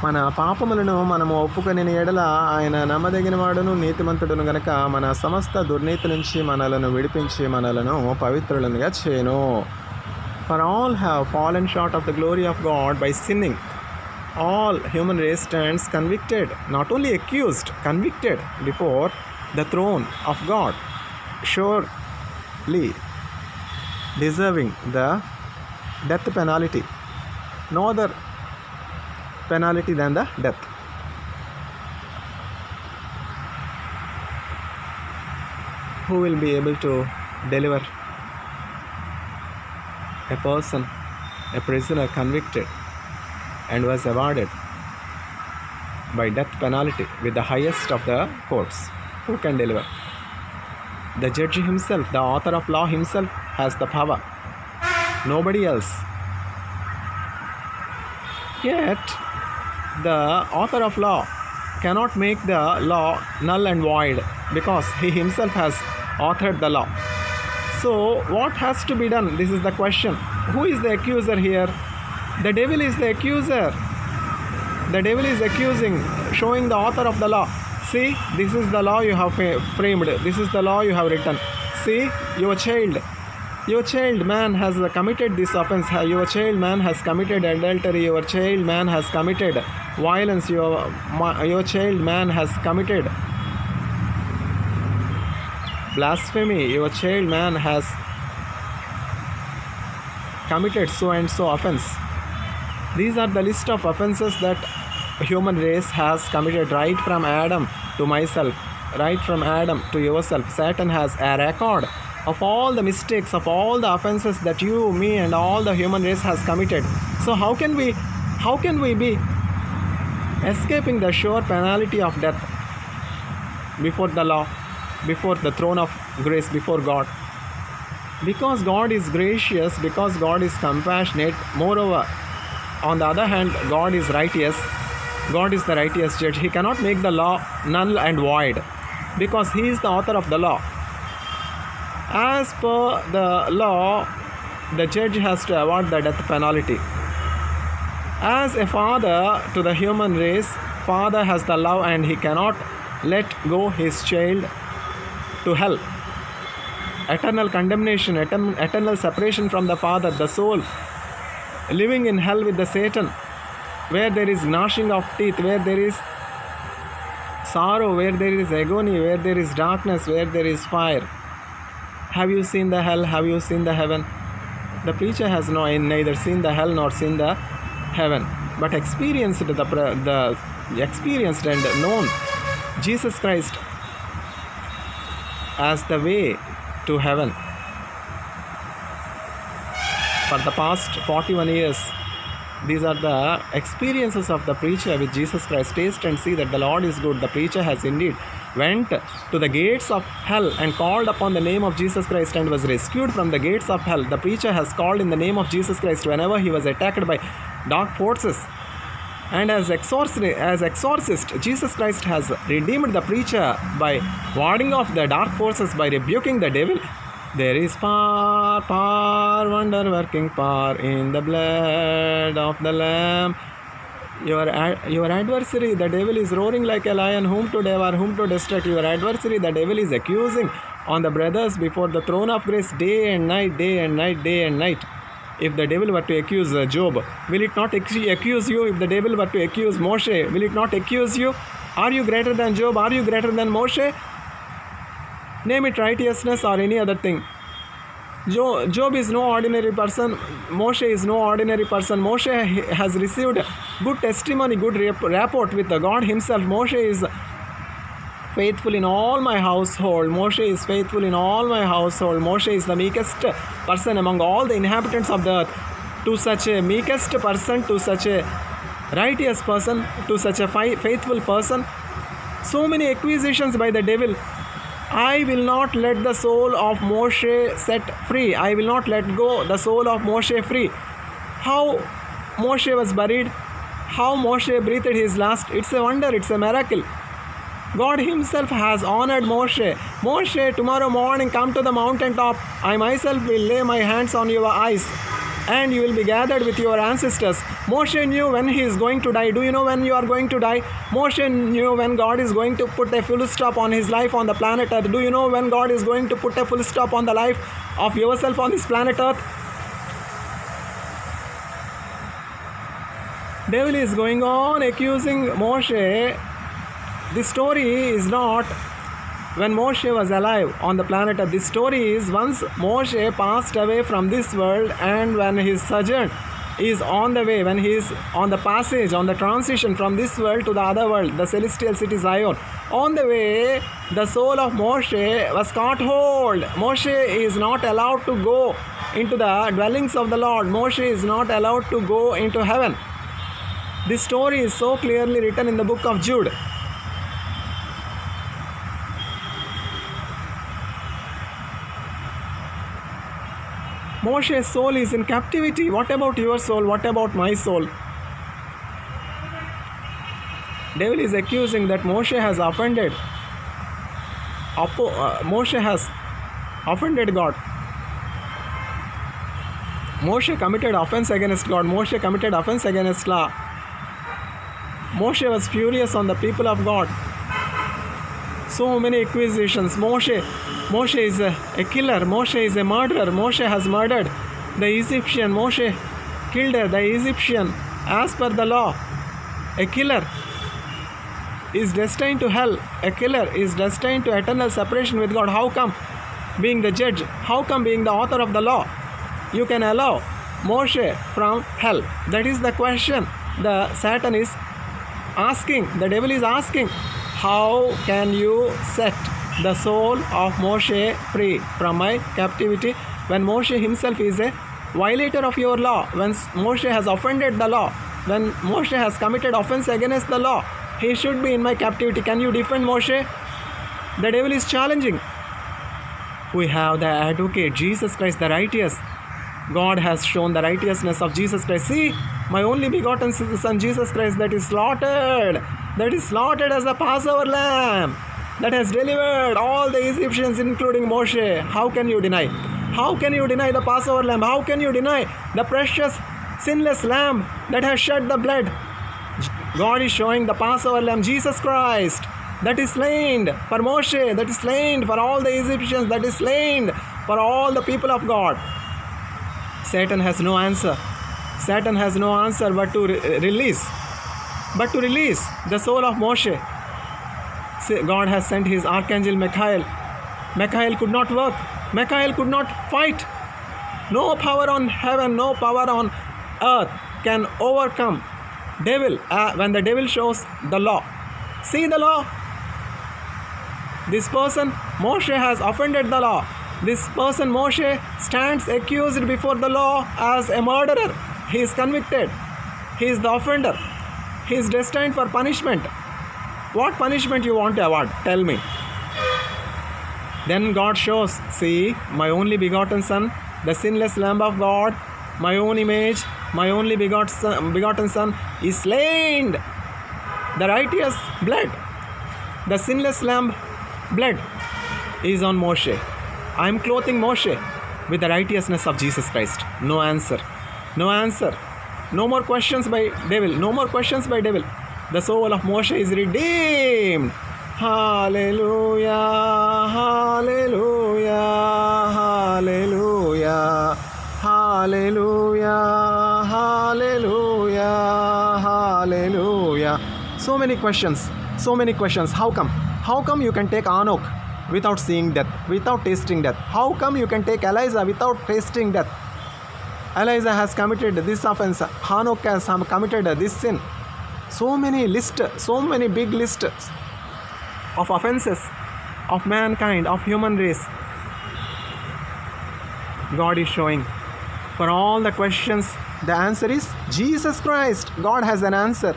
[SPEAKER 1] మన పాపములను మనము ఒప్పుకొని ఎడల ఆయన నమ్మదగిన వాడును నీతిమంతుడును గనక మన సమస్త దుర్నీతి నుంచి మనలను విడిపించి మనలను పవిత్రులనుగా చేయను. For all have fallen short of the glory of God by sinning. All human race stands convicted, not only accused, convicted before the throne of God, surely deserving the death penalty. No other penalty than the death. Who will be able to deliver a person, a prisoner convicted and was awarded by death penalty with the highest of the courts? Who can deliver? The judge himself, the author of law himself has the power. Nobody else. Yet the author of law cannot make the law null and void because he himself has authored the law. So what has to be done? This is the question. Who is the accuser here? The devil is the accuser. The devil is accusing, showing the author of the law. See, this is the law you have framed. This is the law you have written. See, your child man has committed this offense. Your child man has committed adultery. Your child man has committed violence. Your child man has committed blasphemy. Your child man has committed so and so offense. These are the list of offenses that human race has committed, right from Adam to myself, right from Adam to yourself. Satan has a record of all the mistakes, of all the offenses that you, me and all the human race has committed. So how can we be escaping the sure penalty of death before the law, before the throne of grace, before God? Because God is gracious, because God is compassionate. Moreover, on the other hand, God is righteous. God is the righteous judge. He cannot make the law null and void because He is the author of the law. As per the law, the judge has to award the death penalty. As a father to the human race, father has the love and he cannot let go his child to hell. Eternal condemnation, eternal separation from the father, the soul living in hell with the Satan, where there is gnashing of teeth, where there is sorrow, where there is agony, where there is darkness, where there is fire. Have you seen the hell? Have you seen the heaven? The preacher has neither seen the hell nor seen the heaven, but experienced experienced and known Jesus Christ as the way to heaven. For the past 41 years, these are the experiences of the preacher with Jesus Christ. Taste and see that the Lord is good. The preacher has indeed went to the gates of hell and called upon the name of Jesus Christ and was rescued from the gates of hell. The preacher has called in the name of Jesus Christ whenever he was attacked by dark forces. And as exorcist, Jesus Christ has redeemed the preacher by warding off the dark forces, by rebuking the devil. There is power, wonder working power in the blood of the Lamb. Your adversary, the devil, is roaring like a lion, whom to devour, whom to destruct. Your adversary, the devil, is accusing on the brothers before the throne of grace day and night, day and night, day and night. If the devil were to accuse Job, will it not accuse you? If the devil were to accuse Moshe, will it not accuse you? Are you greater than Job? Are you greater than Moshe? Name it righteousness or any other thing. Job is no ordinary person. Moshe is no ordinary person. Moshe has received good testimony, good rapport with the God Himself. Moshe is faithful in all my household. Moshe is faithful in all my household. Moshe is the meekest person among all the inhabitants of the earth. To such a meekest person, to such a righteous person, to such a faithful person, so many accusations by the devil. I will not let the soul of Moshe set free. I will not let go the soul of Moshe free. How Moshe was buried, how Moshe breathed his last, it's a wonder, it's a miracle. God Himself has honored Moshe. Moshe, tomorrow morning come to the mountaintop. I myself will lay my hands on your eyes and you will be gathered with your ancestors. Moshe knew when he is going to die. Do you know when you are going to die? Moshe knew when God is going to put a full stop on his life on the planet Earth. Do you know when God is going to put a full stop on the life of yourself on this planet Earth? Devil is going on accusing Moshe. This story is not when Moshe was alive on the planet Earth. This story is once Moshe passed away from this world and when his sojourn is on the way, when he is on the passage, on the transition from this world to the other world, the celestial city Zion. On the way, the soul of Moshe was caught hold. Moshe is not allowed to go into the dwellings of the Lord. Moshe is not allowed to go into heaven. This story is so clearly written in the book of Jude. Moshe's soul is in captivity. What about your soul? What about my soul? Devil is accusing that Moshe has offended. Moshe has offended God. Moshe committed offense against God. Moshe committed offense against law. Moshe was furious on the people of God. So many accusations. Moshe is a killer. Moshe is a murderer. Moshe has murdered the Egyptian. Moshe killed the Egyptian. As per the law, a killer is destined to hell. A killer is destined to eternal separation with God. How come, being the judge, how come being the author of the law, you can allow Moshe from hell? That is the question the Satan is asking. The devil is asking, how can you set the soul of Moshe free from my captivity when Moshe himself is a violator of your law? When Moshe has offended the law, when Moshe has committed offense against the law, he should be in my captivity. Can you defend Moshe? The devil is challenging. We have the advocate, Jesus Christ the righteous. God has shown the righteousness of Jesus Christ. See, my only begotten Son Jesus Christ, that is slaughtered as a Passover lamb, that has delivered all the Egyptians, including Moshe. How can you deny? How can you deny the Passover lamb? How can you deny the precious, sinless lamb that has shed the blood? God is showing the Passover lamb, Jesus Christ, that is slain for Moshe, that is slain for all the Egyptians, that is slain for all the people of God. Satan has no answer. Satan has no answer but to release the soul of Moshe. God has sent his archangel Michael. Michael could not work. Michael could not fight. No power on heaven, no power on earth can overcome devil when the devil shows the law. See the law. This person, Moshe, has offended the law. This person, Moshe, stands accused before the law as a murderer. He is convicted. He is the offender. He is destined for punishment. What punishment you want to avoid? Tell me. Then God shows, see, my only begotten Son, the sinless Lamb of God, my own image, my only begotten Son is slain. The righteous blood, the sinless Lamb blood is on Moshe. I am clothing Moshe with the righteousness of Jesus Christ. No answer. No answer. No more questions by devil. No more questions by devil. The soul of Moshe is redeemed. Hallelujah. Hallelujah. Hallelujah. Hallelujah. Hallelujah. Hallelujah. So many questions. So many questions. How come? How come you can take Enoch without seeing death, without tasting death? How come you can take Elijah without tasting death? Elijah has committed this offense. Enoch has committed this sin. So many big lists of offenses of mankind, of human race. God is showing. For all the questions, the answer is Jesus Christ. God has an answer.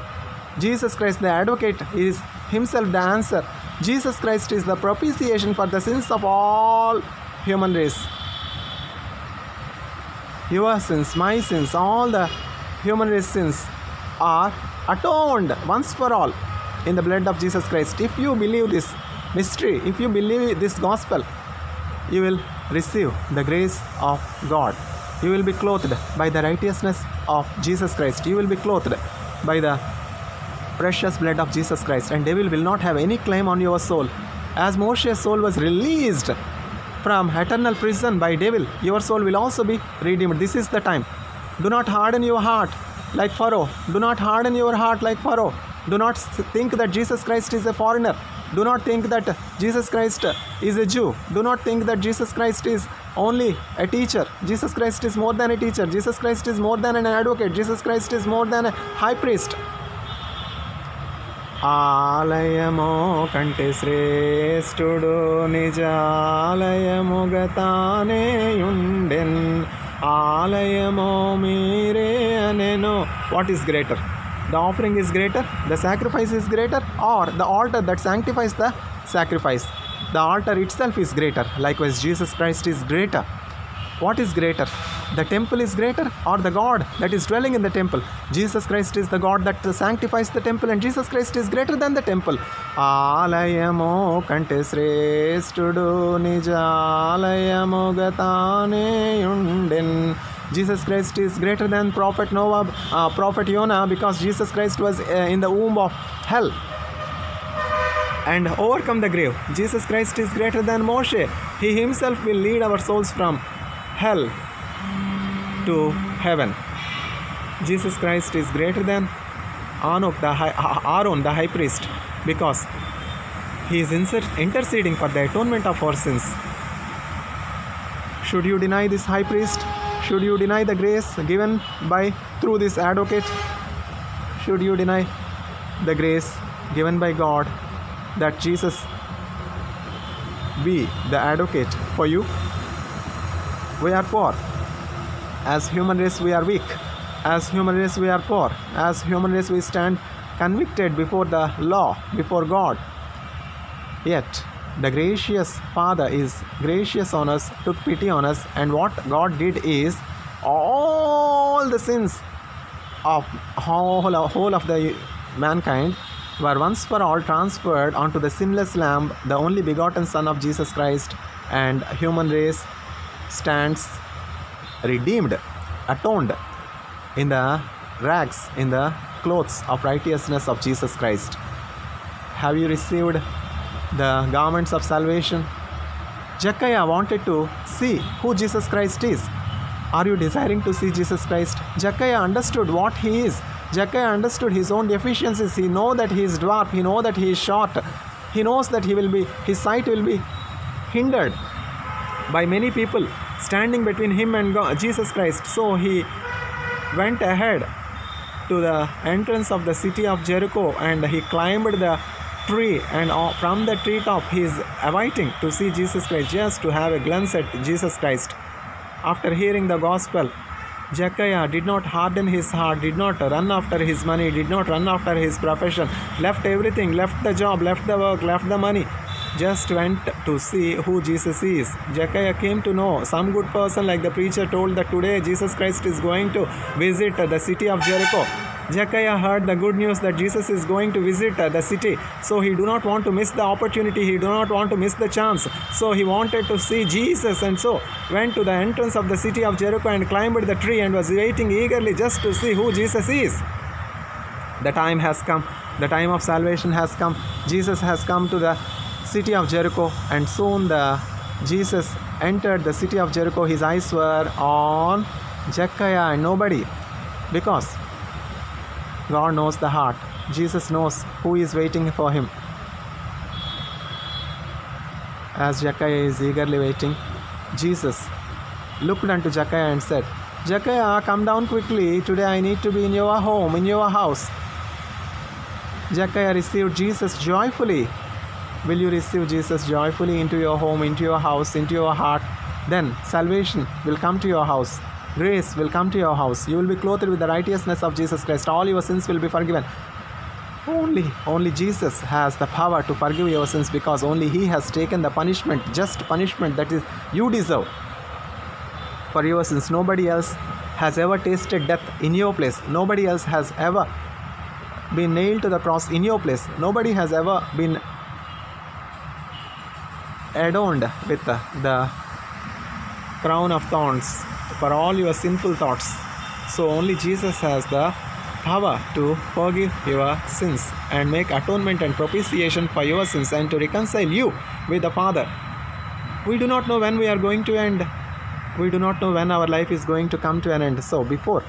[SPEAKER 1] Jesus Christ, the advocate, is himself the answer. Jesus Christ is the propitiation for the sins of all human race. Your sins, my sins, all the human race sins are atoned once for all in the blood of Jesus Christ. If you believe this mystery, if you believe this gospel, you will receive the grace of God. You will be clothed by the righteousness of Jesus Christ. You will be clothed by the precious blood of Jesus Christ, and devil will not have any claim on your soul. As Moshe's soul was released from eternal prison by devil, your soul will also be redeemed. This is the time. Do not harden your heart like Pharaoh. Do not harden your heart like Pharaoh. Do not think that Jesus Christ is a foreigner. Do not think that Jesus Christ is a Jew. Do not think that Jesus Christ is only a teacher. Jesus Christ is more than a teacher. Jesus Christ is more than an advocate. Jesus Christ is more than a high priest. ఆలయమో కంటే శ్రేష్ఠుడు నిజాలయముగతానే యుండెన్ ఆలయమో మీరే అనెను. What is greater? The offering is greater, the sacrifice is greater, or the altar that sanctifies the sacrifice? The altar itself is greater. Likewise, Jesus Christ is greater. What is greater? The temple is greater, or the God that is dwelling in the temple? Jesus Christ is the God that sanctifies the temple, and Jesus Christ is greater than the temple. ఆలయమో కంటే శ్రేష్ఠుడు నిజాలయముగతానే యుండెన్. Jesus Christ is greater than Prophet Noah, Prophet Jonah, because Jesus Christ was in the womb of hell and overcome the grave. Jesus Christ is greater than Moshe. He himself will lead our souls from hell to heaven. Jesus Christ is greater than Aaron, the high priest, because he is interceding for the atonement of our sins. Should you deny this high priest? Should you deny the grace given through this advocate? Should you deny the grace given by God that Jesus be the advocate for you? We are poor. As human race we are weak. As human race we are poor. As human race we stand convicted before the law, before God. Yet the gracious Father is gracious on us, took pity on us, and what God did is all the sins of whole of the mankind were once for all transferred onto the sinless Lamb, the only begotten Son of Jesus Christ, and human race stands redeemed, atoned in the rags, in the clothes of righteousness of Jesus Christ. Have you received the garments of salvation? Jeconiah wanted to see who Jesus Christ is. Are you desiring to see Jesus Christ? Jeconiah understood what he is. Jeconiah understood his own deficiencies. He knows that he is dwarf. He knows that he is short. He knows that his sight will be hindered by many people standing between him and God, Jesus Christ. So he went ahead to the entrance of the city of Jericho, and he climbed the tree, and from the treetop he is awaiting to see Jesus Christ, just to have a glance at Jesus Christ. After hearing the gospel, Jeconiah did not harden his heart, did not run after his money, did not run after his profession, left everything, left the job, left the work, left the money, just went to see who Jesus is. Jeconiah came to know, some good person like the preacher told that today Jesus Christ is going to visit the city of Jericho. Jeconiah heard the good news that Jesus is going to visit the city, so he do not want to miss the opportunity, he do not want to miss the chance. So he wanted to see Jesus, and so went to the entrance of the city of Jericho and climbed the tree and was waiting eagerly just to see who Jesus is. The time has come, the time of salvation has come. Jesus has come to the city of Jericho, and soon Jesus entered the city of Jericho. His eyes were on Jeconiah and nobody, because God knows the heart. Jesus knows who is waiting for him. As Jeconiah is eagerly waiting, Jesus looked unto Jeconiah and said, Jeconiah, come down quickly. Today I need to be in your home, in your house. Jeconiah received Jesus joyfully. Will you receive Jesus joyfully into your home, into your house, into your heart? Then salvation will come to your house. Grace will come to your house. You will be clothed with the righteousness of Jesus Christ. All your sins will be forgiven. Only Jesus has the power to forgive your sins, because only he has taken the punishment, just punishment that is you deserve for your sins. Nobody else has ever tasted death in your place. Nobody else has ever been nailed to the cross in your place. Nobody has ever been adorned with the crown of thorns for all your sinful thoughts. So only Jesus has the power to forgive your sins and make atonement and propitiation for your sins, and to reconcile you with the Father. We do not know when we are going to end. We do not know when our life is going to come to an end. So before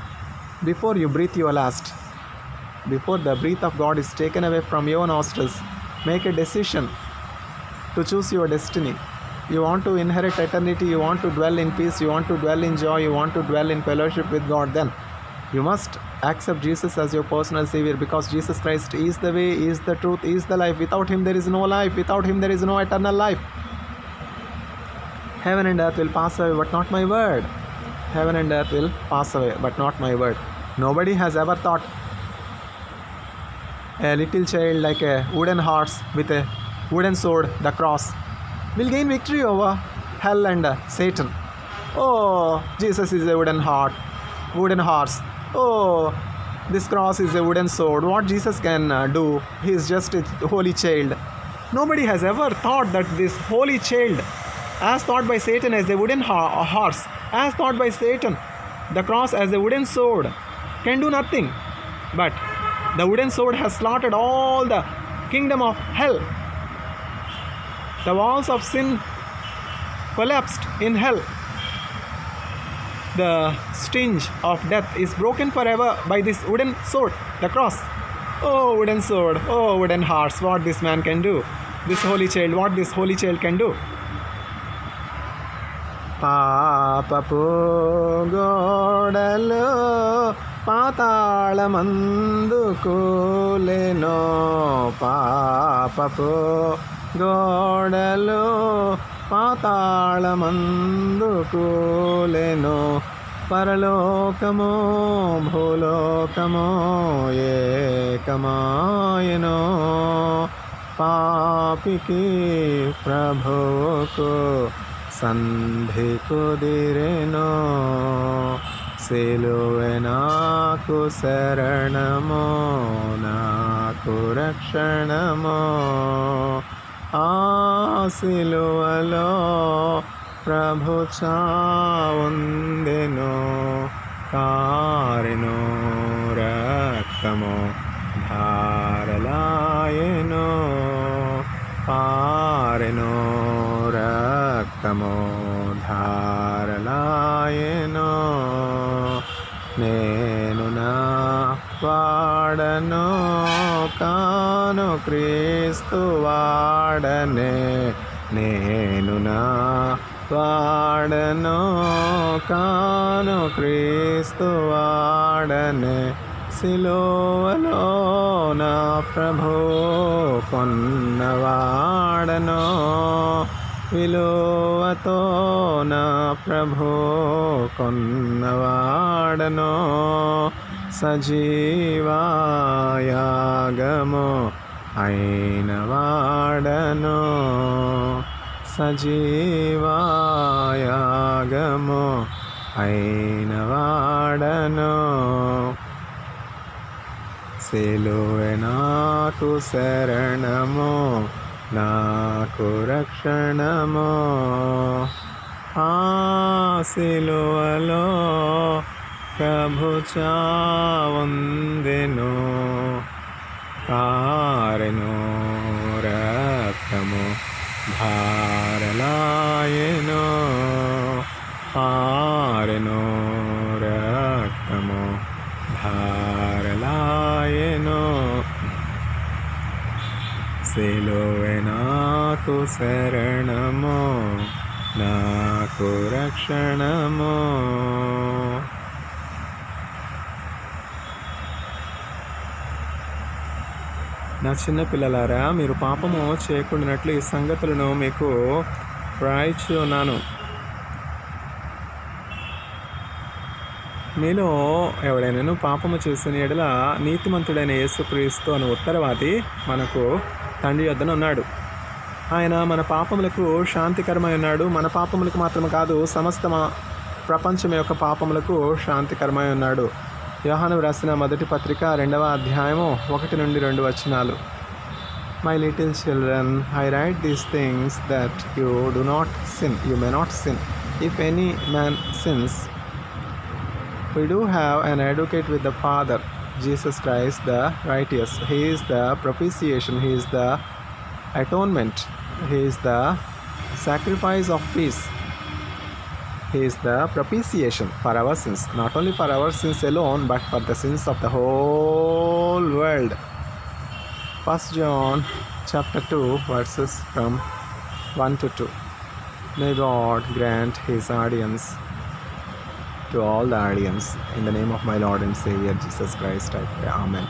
[SPEAKER 1] you breathe your last, before the breath of God is taken away from your nostrils, make a decision to choose your destiny. You want to inherit eternity, you want to dwell in peace, you want to dwell in joy, you want to dwell in fellowship with God, then you must accept Jesus as your personal Savior, because Jesus Christ is the way, is the truth, is the life. Without him there is no life. Without him there is no eternal life. Heaven and earth will pass away, but not my word. Heaven and earth will pass away, but not my word. Nobody has ever thought a little child like a wooden horse with a wooden sword, the cross, will gain victory over hell and Satan. Oh, Jesus is a wooden horse. Oh, this cross is a wooden sword. What Jesus can do? He is just a holy child. Nobody has ever thought that this holy child, as thought by Satan as a wooden horse, as thought by Satan, the cross as a wooden sword, can do nothing. But the wooden sword has slaughtered all the kingdom of hell. The walls of sin collapsed in hell. The stench of death is broken forever by this wooden sword, the cross. Oh, wooden sword, oh, wooden horse, what this man can do. This holy child, what this holy child can do. పాపపు గోడలు పాతాళమందు కూలెనో, పాపపు గోడలు పాతాళమందు కూలెనో, పరలోకము భూలోకము ఏకమాయెనో, పాపికి ప్రభువుకు సంధి కుదిరెనో. సిలువే నాకు శరణము, నాకు రక్షణము. ఆ సిలువలో ప్రభు చావుందెను, కారెను రక్తము ధారలాయెను, పారెను రక్తము ధారలాయెను. నేను నా వాడను కాను, క్రీస్తు వాడనే. నేను నా వాడను కాను, క్రీస్తు వాడనే. సిలువలో నా ప్రభు కొన్నవాడను, విలువతో నా ప్రభు కొన్నవాడను. సజీవయాగము అయిన వాడను, సజీవయాగము అయిన వాడను. సిలువే నాకు శరణము, నాకు రక్షణము. ఆ సిలువలో ప్రభు చావుందెను, కారెను రక్తము ధారలాయెను, పారెను రక్తము ధారలాయెను. సిలువే నాకు శరణము, నాకు రక్షణము. నా చిన్న పిల్లలారా, మీరు పాపము చేయకుండానట్లు ఈ సంగతులను మీకు వ్రాయిచి ఉన్నాను. మీలో ఎవడైనాను పాపము చేసిన ఎడల నీతిమంతుడైన యేసుక్రీస్తు అను ఉత్తరవాది మనకు తండ్రి యొద్దన ఉన్నాడు. ఆయన మన పాపములకు శాంతికరమై ఉన్నాడు. మన పాపములకు మాత్రమే కాదు, సమస్త ప్రపంచం యొక్క పాపములకు శాంతికరమై ఉన్నాడు. యోహాను రాసిన మొదటి పత్రిక 2వ అధ్యాయము 1 నుండి 2 వచనాలు. My little children, I write these things that you do not sin, you may not sin. If any man sins, we do have an advocate with the Father, Jesus Christ the righteous. He is the propitiation, He is the atonement, He is the sacrifice of peace. He is the propitiation for our sins, not only for our sins alone, but for the sins of the whole world. 1 John chapter 2 verses from 1 to 2. May God grant His audience to all the audience. In the name of my Lord and Savior Jesus Christ, I pray. Amen.